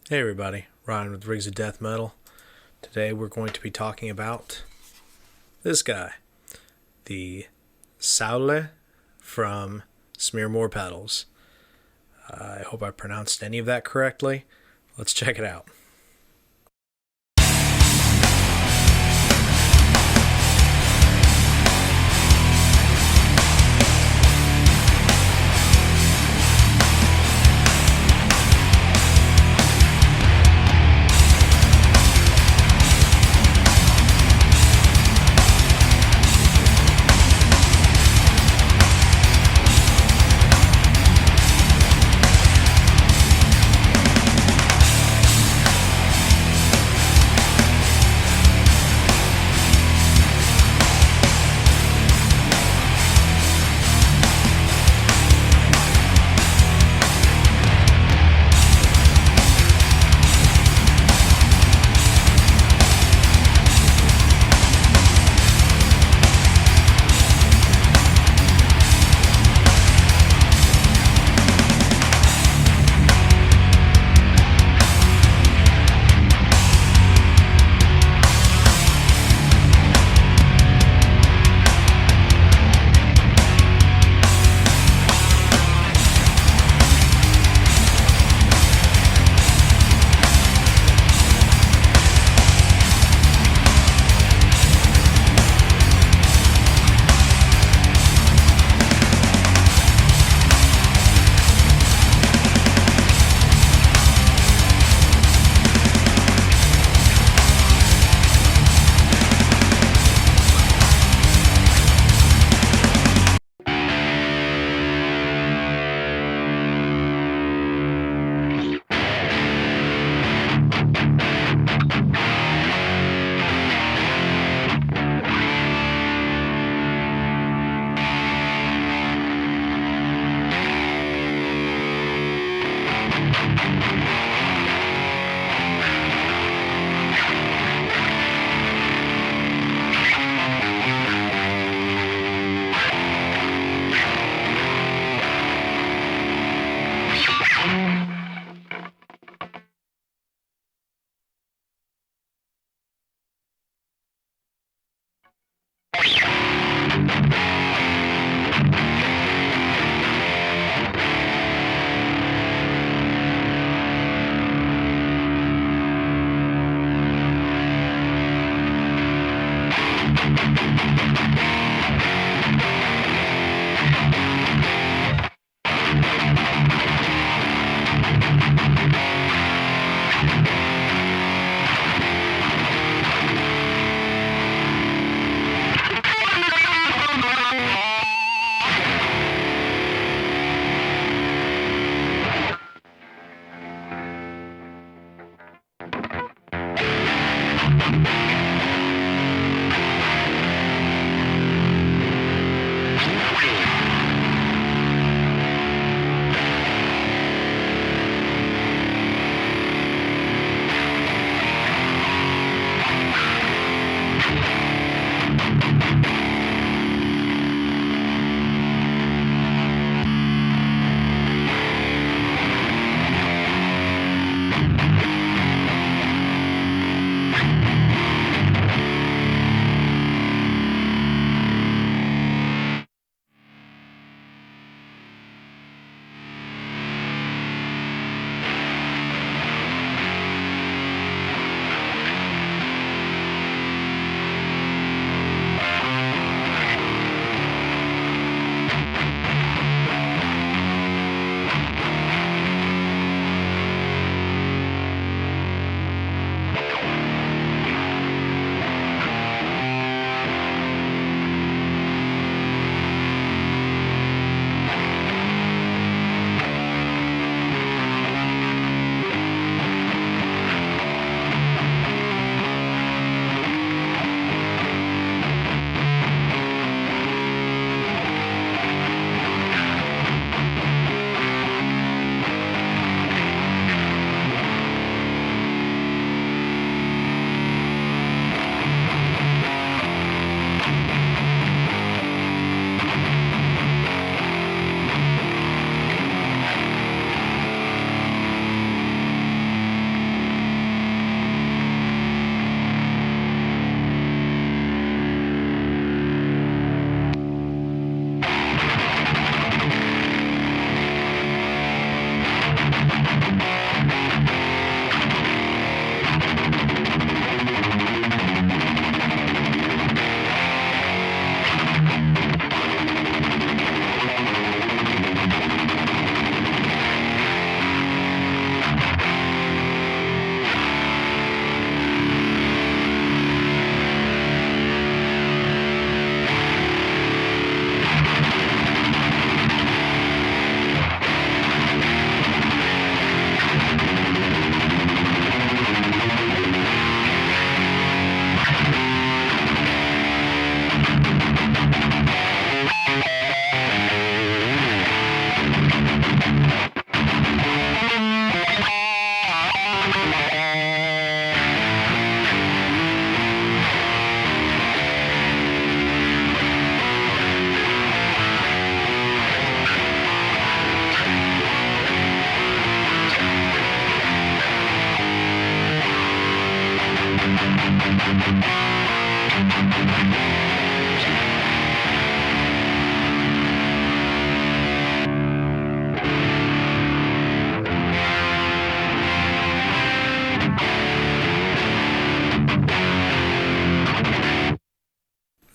Hey everybody, Ryan with Rigs of Death Metal. Today we're going to be talking about this guy, the Saule from Smirmoor pedals. I hope I pronounced any of that correctly. Let's check it out.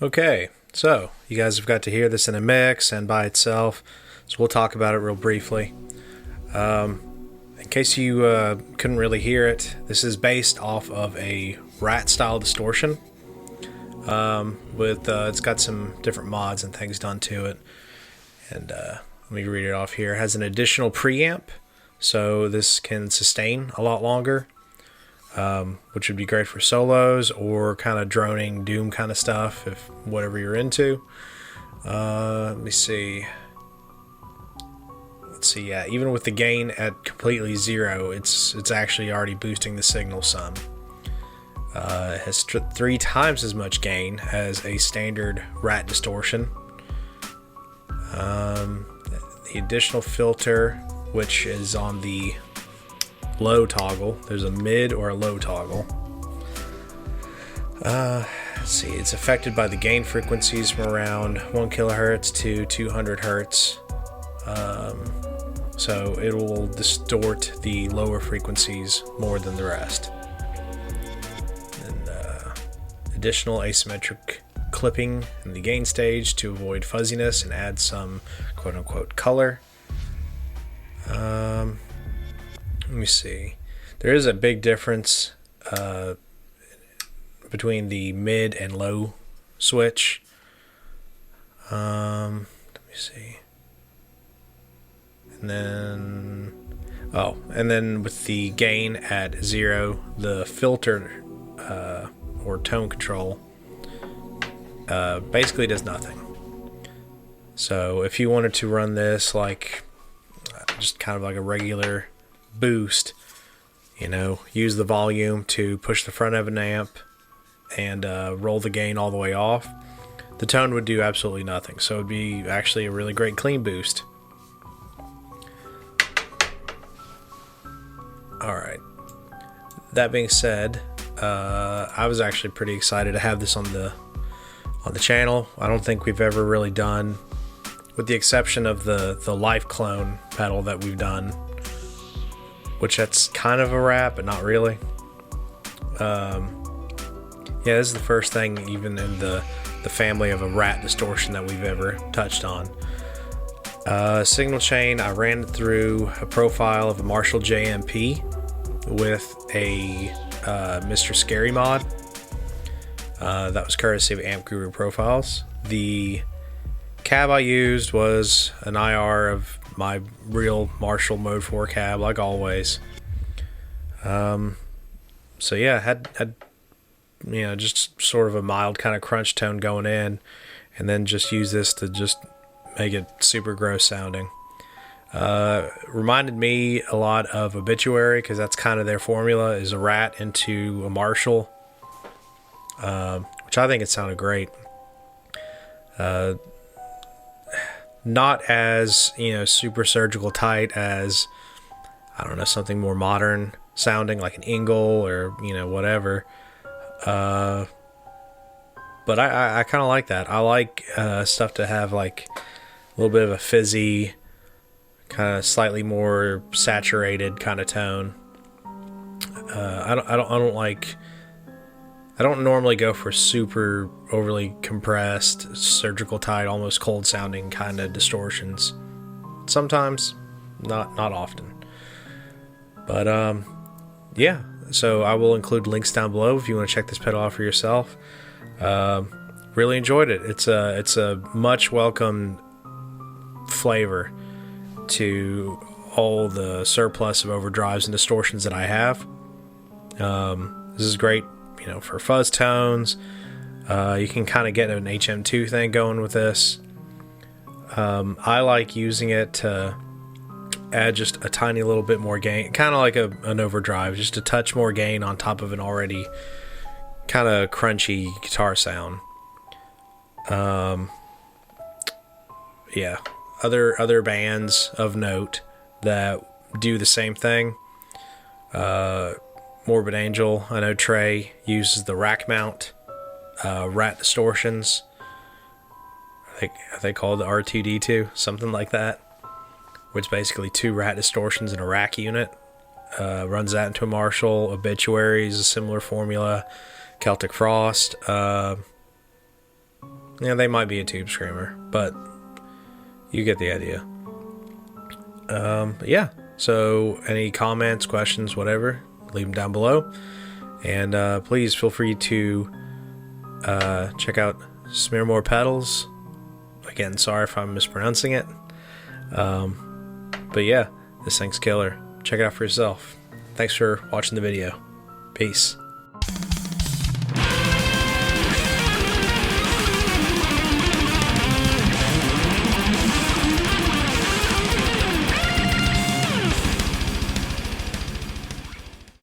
Okay, so you guys have got to hear this in a mix and by itself, so we'll talk about it real briefly. In case you couldn't really hear it, this is based off of a Rat style distortion. It's got some different mods and things done to it. And let me read it off here. It has an additional preamp, so this can sustain a lot longer. Which would be great for solos or kind of droning doom kind of stuff, if whatever you're into. Let me see. Let's see. Yeah, even with the gain at completely zero, it's actually already boosting the signal some. It has 3 times as much gain as a standard Rat Distortion. The additional filter, which is on the low toggle. There's a mid or a low toggle. Let's see, it's affected by the gain frequencies from around 1 kilohertz to 200 hertz. So it will distort the lower frequencies more than the rest. And additional asymmetric clipping in the gain stage to avoid fuzziness and add some quote-unquote color. Let me see. There is a big difference between the mid and low switch. Let me see. And then with the gain at 0, the filter or tone control basically does nothing. So if you wanted to run this like just kind of like a regular boost, use the volume to push the front of an amp and roll the gain all the way off, the tone would do absolutely nothing. So it'd be actually a really great clean boost. Alright, that being said, I was actually pretty excited to have this on the channel. I don't think we've ever really done, with the exception of the Life Clone pedal that we've done, which that's kind of a Rat, but not really. Yeah, this is the first thing even in the family of a Rat Distortion that we've ever touched on. Signal chain, I ran it through a profile of a Marshall JMP with a Mr. Scary mod. That was courtesy of Amp Guru Profiles. The cab I used was an IR of my real Marshall Mode 4 cab, like always. So yeah, had just sort of a mild kind of crunch tone going in, and then just use this to just make it super gross sounding. Reminded me a lot of Obituary, because that's kind of their formula, is a Rat into a Marshall, which I think it sounded great. Not as super surgical tight as, I don't know, something more modern sounding like an Ingle or whatever. But I kind of like that. I like stuff to have like a little bit of a fizzy, kind of slightly more saturated kind of tone. I don't normally go for super overly compressed, surgical tight, almost cold sounding kind of distortions. Sometimes, not often. But yeah, so I will include links down below if you want to check this pedal out for yourself. Really enjoyed it. It's a much welcome flavor to all the surplus of overdrives and distortions that I have. This is great, for fuzz tones. You can kind of get an HM2 thing going with this. I like using it to add just a tiny little bit more gain, kind of like an overdrive, just a touch more gain on top of an already kind of crunchy guitar sound. Yeah, other bands of note that do the same thing, Morbid Angel. I know Trey uses the rack mount, Rat Distortions. Are they called the R2D2? Something like that. Which is basically 2 Rat Distortions in a rack unit. Runs that into a Marshall. Obituaries, a similar formula. Celtic Frost. Yeah, they might be a tube screamer, but you get the idea. But yeah, so any comments, questions, whatever, leave them down below. And please feel free to check out Smirmoor pedals. Again, sorry if I'm mispronouncing it. But yeah, this thing's killer. Check it out for yourself. Thanks for watching the video. Peace.